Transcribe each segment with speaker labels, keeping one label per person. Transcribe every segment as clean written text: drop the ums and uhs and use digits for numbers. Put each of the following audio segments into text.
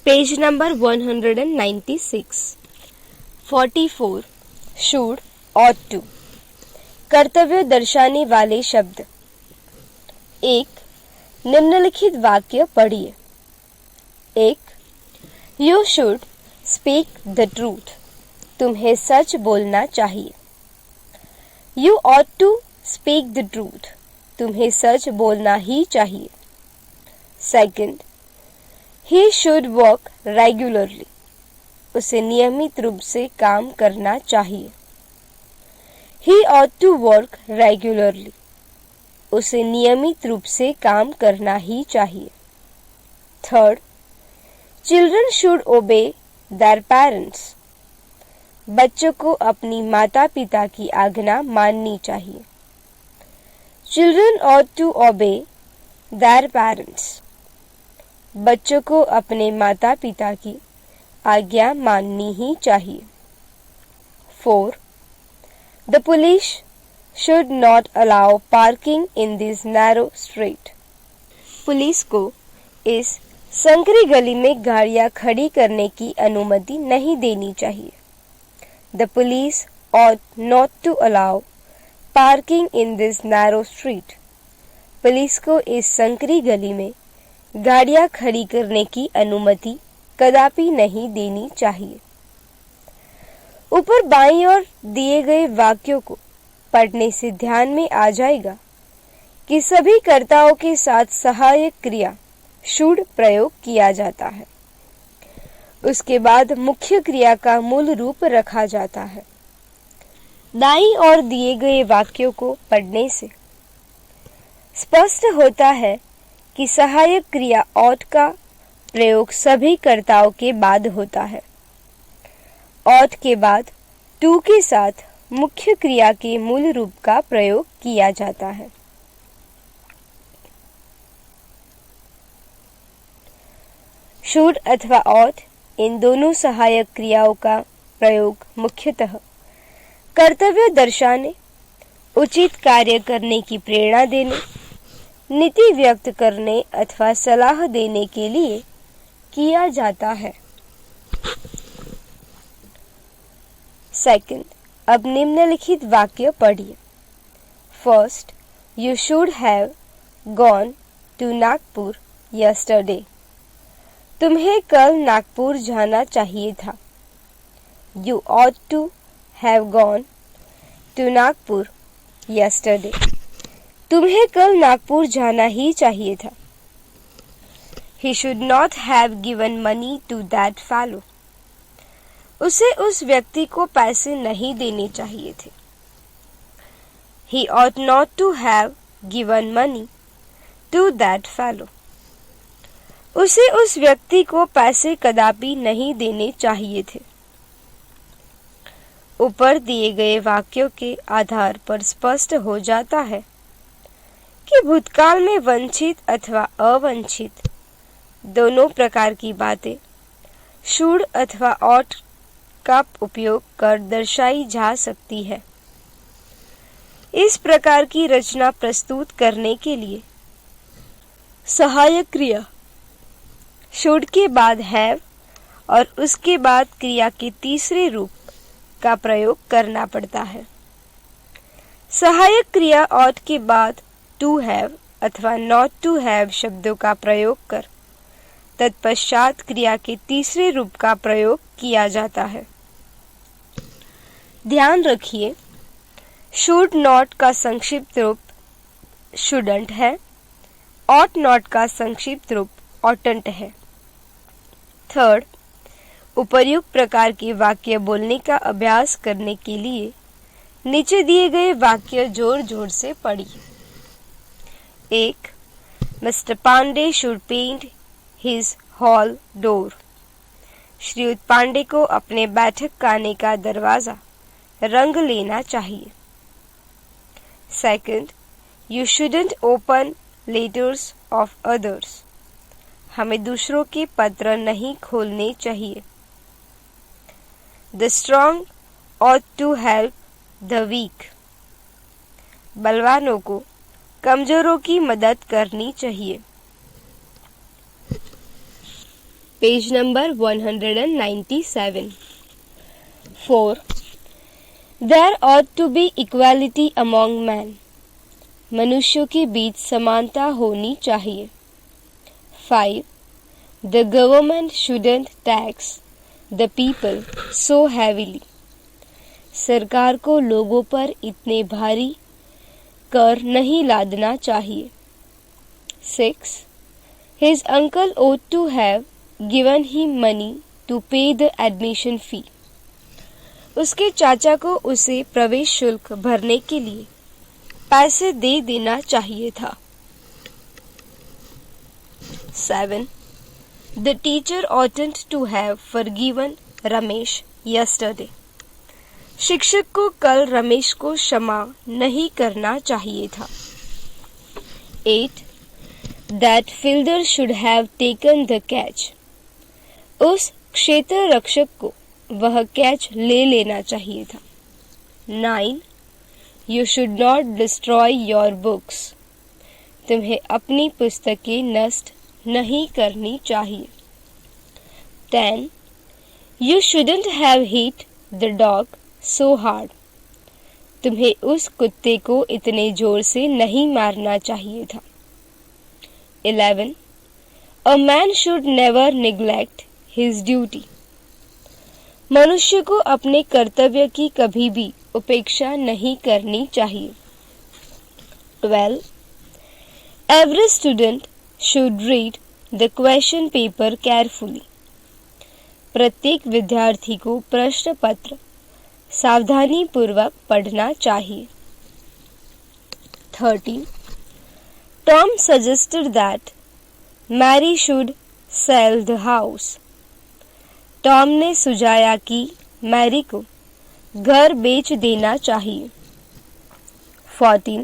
Speaker 1: Page number 196। 44 should ought to कर्तव्य दर्शाने वाले शब्द। एक, निम्नलिखित वाक्य पढ़िए। एक, you should speak the truth, तुम्हें सच बोलना चाहिए। You ought to speak the truth, तुम्हें सच बोलना ही चाहिए। Second, he should work regularly, उसे नियमित रूप से काम करना चाहिए। he ought to work regularly, उसे नियमित रूप से काम करना ही चाहिए। Third, children should obey their parents, बच्चों को अपनी माता पिता की आज्ञा माननी चाहिए। Children ought to obey their parents, बच्चों को अपने माता पिता की आज्ञा माननी ही चाहिए। 4. The police should not allow parking in this narrow street. Police को इस संकरी गली में गाड़ियां खड़ी करने की अनुमति नहीं देनी चाहिए। The police ought not to allow parking in this narrow street. Police को इस संकरी गली में गाड़ियां खड़ी करने की अनुमति कदापि नहीं देनी चाहिए। ऊपर बाईं ओर दिए गए वाक्यों को पढ़ने से ध्यान में आ जाएगा कि सभी कर्ताओं के साथ सहायक क्रिया शुड प्रयोग किया जाता है। उसके बाद मुख्य क्रिया का मूल रूप रखा जाता है। दाईं ओर दिए गए वाक्यों को पढ़ने से स्पष्ट होता है कि सहायक क्रिया ought का प्रयोग सभी कर्ताओं के बाद होता है। ought के बाद to के साथ मुख्य क्रिया के मूल रूप का प्रयोग किया जाता है। should अथवा ought इन दोनों सहायक क्रियाओं का प्रयोग मुख्यतः कर्तव्य दर्शाने, उचित कार्य करने की प्रेरणा देने, नीति व्यक्त करने अथवा सलाह देने के लिए किया जाता है। सेकंड, अब निम्नलिखित वाक्य पढ़िए। First, you should have gone to Nagpur yesterday, तुम्हें कल नागपुर जाना चाहिए था। You ought to have gone to Nagpur yesterday, तुम्हें कल नागपुर जाना ही चाहिए था। He should not have given money to that fellow, उसे उस व्यक्ति को पैसे नहीं देने चाहिए थे। He ought not to have given money to that fellow, उसे उस व्यक्ति को पैसे कदापि नहीं देने चाहिए थे। ऊपर दिए गए वाक्यों के आधार पर स्पष्ट हो जाता है कि भूतकाल में वंचित अथवा अवंचित दोनों प्रकार की बातें शुड अथवा ought का उपयोग कर दर्शाई जा सकती है। इस प्रकार की रचना प्रस्तुत करने के लिए सहायक क्रिया शुड के बाद हैव और उसके बाद क्रिया के तीसरे रूप का प्रयोग करना पड़ता है। सहायक क्रिया ought के बाद to have अथवा not to have शब्दों का प्रयोग कर तत्पश्चात क्रिया के तीसरे रूप का प्रयोग किया जाता है। ध्यान रखिए, should not का संक्षिप्त रूप shouldn't है, ought not का संक्षिप्त रूप oughtn't है। थर्ड, उपर्युक्त प्रकार के वाक्य बोलने का अभ्यास करने के लिए नीचे दिए गए वाक्य जोर जोर से पढ़िए। एक, Mister Pandey should paint his hall door, Shriyut Pandey को अपने बैठक खाने का दरवाजा रंग लेना चाहिए। Second, you shouldn't open letters of others, हमें दूसरों के पत्र नहीं खोलने चाहिए। The strong ought to help the weak, बलवानों को कमजोरों की मदद करनी चाहिए। Page number 197. 4. There ought to be equality among men. मनुष्यों के बीच समानता होनी चाहिए. 5. The government shouldn't tax the people so heavily. सरकार को लोगों पर इतने भारी कर नहीं लादना चाहिए. 6. His uncle ought to have given him money to pay the admission fee. उसके चाचा को उसे प्रवेश शुल्क भरने के लिए पैसे दे देना चाहिए था. 7. The teacher oughtn't to have forgiven Ramesh yesterday. शिक्षक को कल रमेश को क्षमा नहीं करना चाहिए था. 8. That fielder should have taken the catch. उस क्षेत्र रक्षक को वह कैच ले लेना चाहिए था. 9. You should not destroy your books. तुम्हें अपनी पुस्तकें नष्ट नहीं करनी चाहिए. 10. You shouldn't have hit the dog so hard. तुम्हें उस कुत्ते को इतने जोर से नहीं मारना चाहिए था. 11. A man should never neglect his duty. मनुष्य को अपने कर्तव्य की कभी भी उपेक्षा नहीं करनी चाहिए. 12. Every student should read the question paper carefully. प्रत्येक विद्यार्थी को प्रश्न पत्र सावधानी पूर्वक पढ़ना चाहिए. 13. Tom suggested that Mary should sell the house. Tom ने सुझाया कि मैरी को घर बेच देना चाहिए. 14.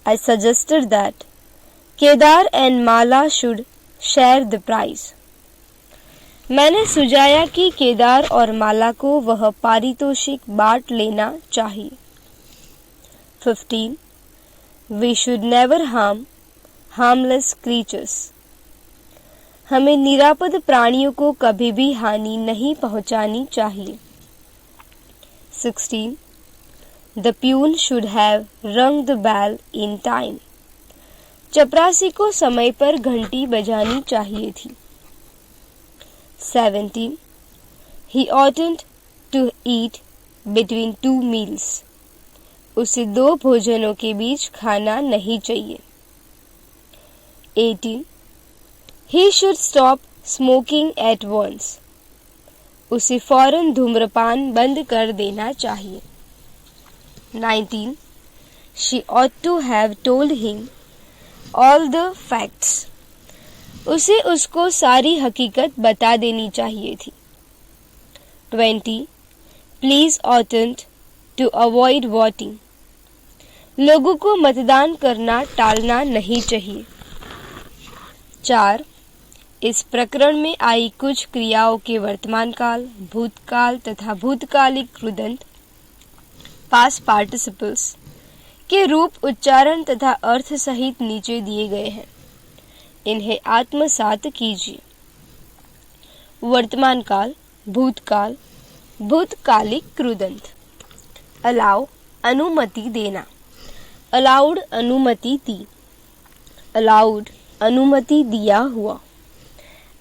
Speaker 1: I suggested that Kedar and Mala should share the prize. मैंने सुझाया कि केदार और माला को वह पारितोषिक बांट लेना चाहिए. 15. We should never harm harmless creatures. हमें निरापद प्राणियों को कभी भी हानि नहीं पहुंचानी चाहिए. 16. The peon should have rung the bell in time. चपरासी को समय पर घंटी बजानी चाहिए थी. 17. He oughtn't to eat between 2 meals. उसे 2 भोजनों के बीच खाना नहीं चाहिए. 18. He should stop smoking at once. उसे फौरन धूम्रपान बंद कर देना चाहिए. 19. She ought to have told him all the facts. उसे उसको सारी हकीकत बता देनी चाहिए थी. 20. Please oughtn't to avoid voting. लोगों को मतदान करना टालना नहीं चाहिए. 4. इस प्रकरण में आई कुछ क्रियाओं के वर्तमान काल, भूतकाल तथा भूतकालिक कृदंत पास्ट पार्टिसिपल्स के रूप उच्चारण तथा अर्थ सहित नीचे दिए गए हैं. इन्हें आत्मसात कीजिए. वर्तमान काल, भूतकाल, भूतकालिक कृदंत. अलाउ अनुमति देना. अलाउड अनुमति दी. अलाउड अनुमति दिया हुआ.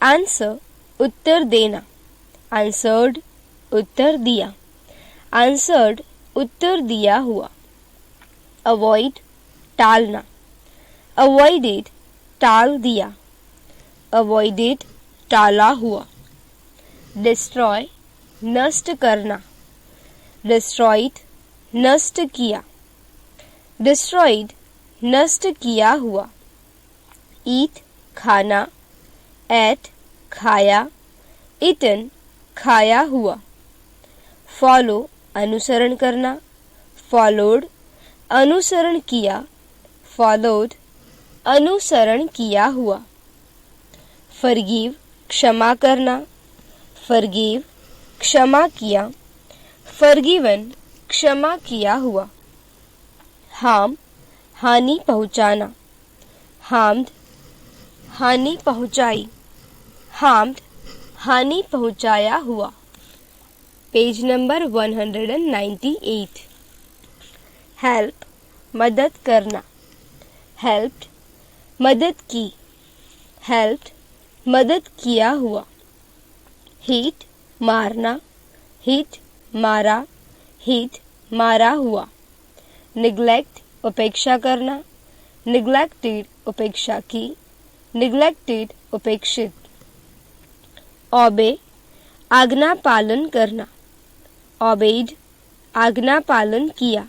Speaker 1: आंसर उत्तर देना. आंसर्ड उत्तर दिया. आंसर्ड उत्तर दिया हुआ. अवॉइड टालना. अवॉइडेड टाल दिया. अवॉइडेड टाला हुआ. डिस्ट्रॉय नष्ट करना. डिस्ट्रॉयड नष्ट किया. डिस्ट्रॉयड नष्ट किया हुआ. ईट खाना. एट खाया. ईटन खाया हुआ. फॉलो अनुसरण करना. फॉलोड अनुसरण किया. फॉलोड अनुसरण किया हुआ. फॉरगिव क्षमा करना. फॉरगिव क्षमा किया. फॉरगिवन क्षमा किया हुआ. हार्म हानि पहुंचाना. हार्म्ड हानि पहुंचाई. हार्म्ड हानि पहुंचाया हुआ। Page number 198। हेल्प मदद करना, हेल्प्ड मदद की, हेल्प्ड मदद किया हुआ। हिट मारना, हिट मारा, हिट मारा हुआ। निग्लेक्ट उपेक्षा करना, निग्लेक्टेड उपेक्षा की, निग्लेक्टेड उपेक्षित। ओबे आज्ञा पालन करना, ओबेड आज्ञा पालन किया,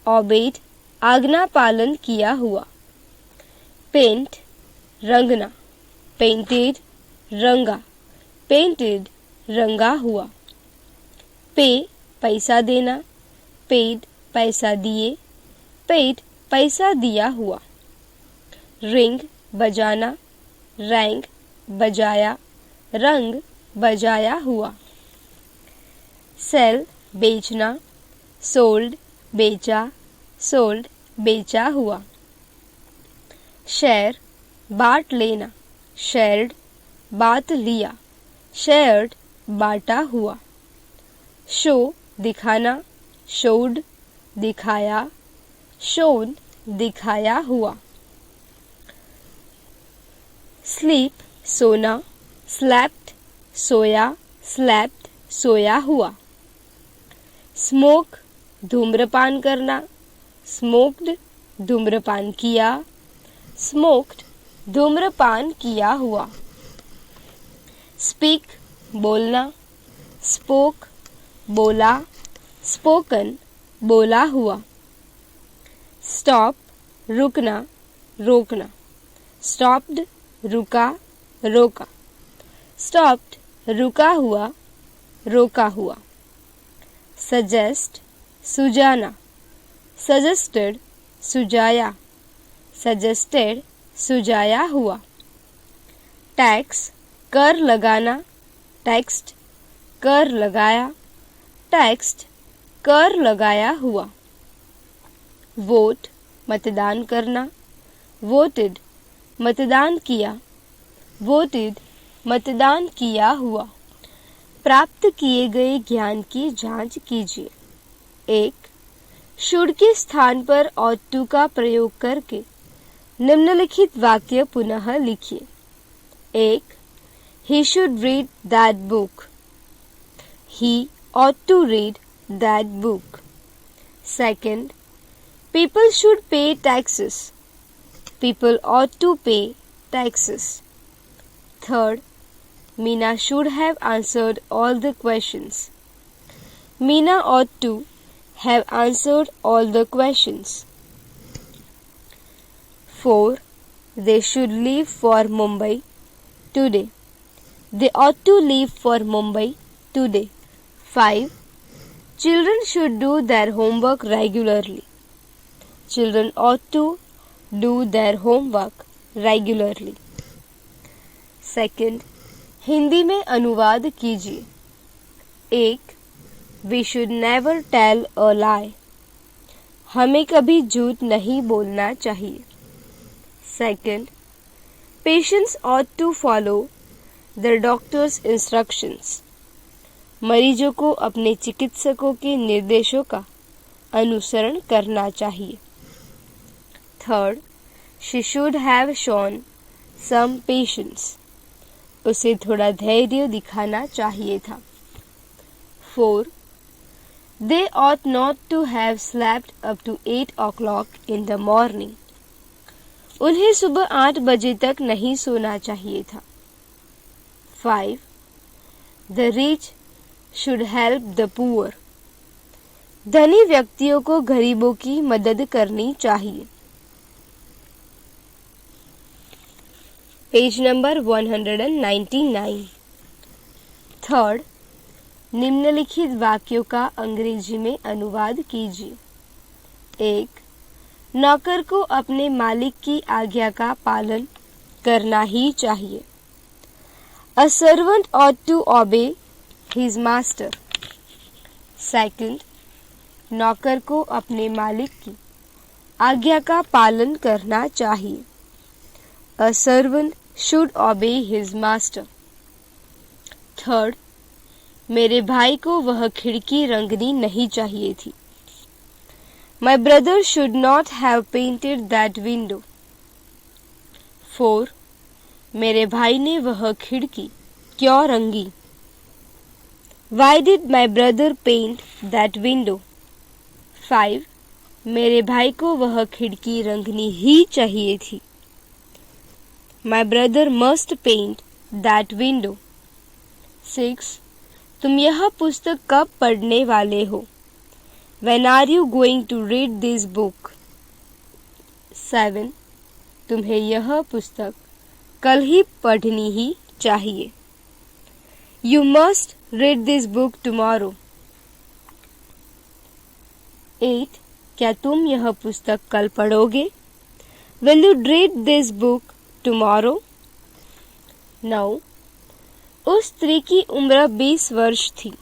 Speaker 1: ओबेड आज्ञा पालन किया हुआ। पेंट रंगना, पेंटेड रंगा, पेंटेड रंगा हुआ। पे पैसा देना, पेड पैसा दिए, पेड पैसा दिया हुआ। रिंग बजाना, रैंग बजाया, रंग बजाया हुआ। सेल बेचना, सोल्ड बेचा, सोल्ड बेचा हुआ। शेयर बांट लेना, शेयर्ड बांट लिया, शेयर्ड बांटा हुआ। शो दिखाना, शोड दिखाया, शोन दिखाया हुआ। स्लीप सोना, स्लैप्ड सोया, स्लैप्ड सोया हुआ। स्मोक धूम्रपान करना, स्मोक्ड धूम्रपान किया, स्मोक्ड धूम्रपान किया हुआ। स्पीक बोलना, स्पोक बोला, स्पोकन बोला हुआ। स्टॉप रुकना, रोकना, स्टॉप्ड रुका, रोका, स्टॉप्ड रुका हुआ, रोका हुआ। सजेस्ट सुझाना, सजेस्टेड सुझाया, सजेस्टेड सुझाया हुआ। टैक्स कर लगाना, टैक्स्ड कर लगाया, टैक्स्ड कर लगाया हुआ। वोट मतदान करना, वोटेड मतदान किया, वोटेड मतदान किया हुआ। प्राप्त किए गए ज्ञान की जांच कीजिए। 1. शुड के स्थान पर ought to का प्रयोग करके निम्नलिखित वाक्य पुनः लिखिए। 1. He should read that book. He ought to read that book. 2. People should pay taxes. People ought to pay taxes. 3. Meena should have answered all the questions. Meena ought to have answered all the questions. 4. They should leave for Mumbai today. They ought to leave for Mumbai today. 5. Children should do their homework regularly. Children ought to do their homework regularly. 2. Hindi में अनुवाद कीजिए। 1. We should never tell a lie. हमें कभी झूठ नहीं बोलना चाहिए। 2. Patients ought to follow the doctor's instructions. मरीजों को अपने चिकित्सकों के निर्देशों का अनुसरण करना चाहिए। 3. She should have shown some patience. उसे थोड़ा धैर्य दिखाना चाहिए था। 4. They ought not to have slept up to 8 o'clock in the morning. उन्हें सुबह 8 बजे तक नहीं सोना चाहिए था। 5. The rich should help the poor. धनी व्यक्तियों को गरीबों की मदद करनी चाहिए। Page number 199। 3. निम्नलिखित वाक्यों का अंग्रेजी में अनुवाद कीजिए। 1. नौकर को अपने मालिक की आज्ञा का पालन करना ही चाहिए। A servant ought to obey his master. 2. नौकर को अपने मालिक की आज्ञा का पालन करना चाहिए। A servant should obey his master. 3rd, मेरे भाई को वह खिड़की रंगनी नहीं चाहिए थी. My brother should not have painted that window. 4, मेरे भाई ने वह खिड़की क्यों रंगी? Why did my brother paint that window? 5, मेरे भाई को वह खिड़की रंगनी ही चाहिए थी. My brother must paint that window. 6, तुम यह पुस्तक कब पढ़ने वाले हो? When are you going to read this book? 7, तुम्हें यह पुस्तक कल ही पढ़नी ही चाहिए. You must read this book tomorrow. 8, क्या तुम यह पुस्तक कल पढ़ोगे? Will you read this book tomorrow? 9, उस स्त्री की उम्र 20 वर्ष थी.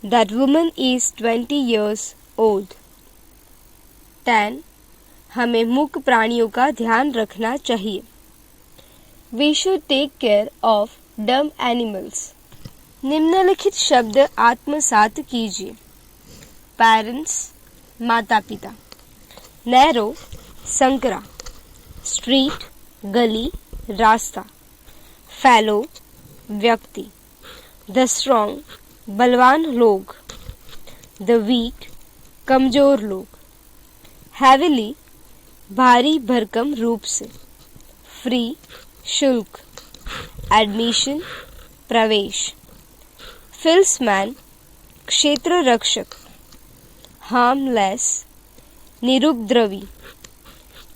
Speaker 1: That woman is 20 years old. 10, हमें मूक प्राणियों का ध्यान रखना चाहिए. We should take care of dumb animals. निम्नलिखित शब्द आत्मसात कीजिए. Parents, माता पिता. Narrow, संकरा. Street, गली, रास्ता. Fellow, व्यक्ति. The strong, बलवान लोग. The weak, कमजोर लोग. Heavily, भारी भरकम रूप से. Free, शुल्क. Admission, प्रवेश. Filsman, क्षेत्र रक्षक. Harmless, निरुपद्रवी.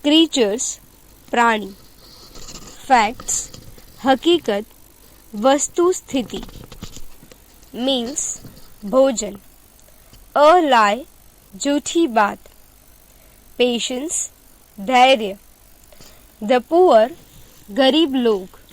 Speaker 1: Creatures, प्राणी. Facts, हकीकत, वस्तु स्थिति. Meals, भोजन. A lie, झूठी बात. Patience, धैर्य. The poor, गरीब लोग.